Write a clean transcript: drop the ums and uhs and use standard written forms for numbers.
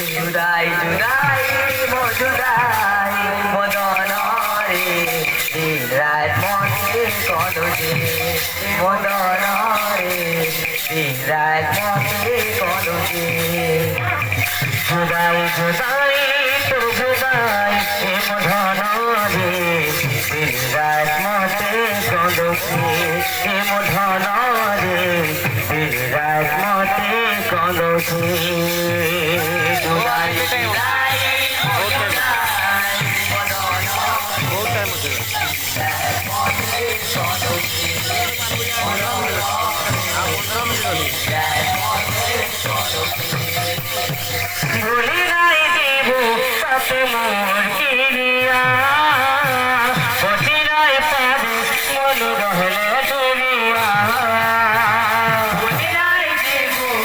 জুদাই জুদাই মজুদাই মদন রে দিন রাত মতে কলসে মদন রে দিন রাত মতে কলসে জুদাই জুদাই তো জুদাই মদন রে দিন রাত মতে কলসে মদন রে দিন রাত মতে কলসে জুদাই জুদাই ভুলি নাই দেব তাতে মোর কিরিয়া পথিরায় পাবে মন রহলে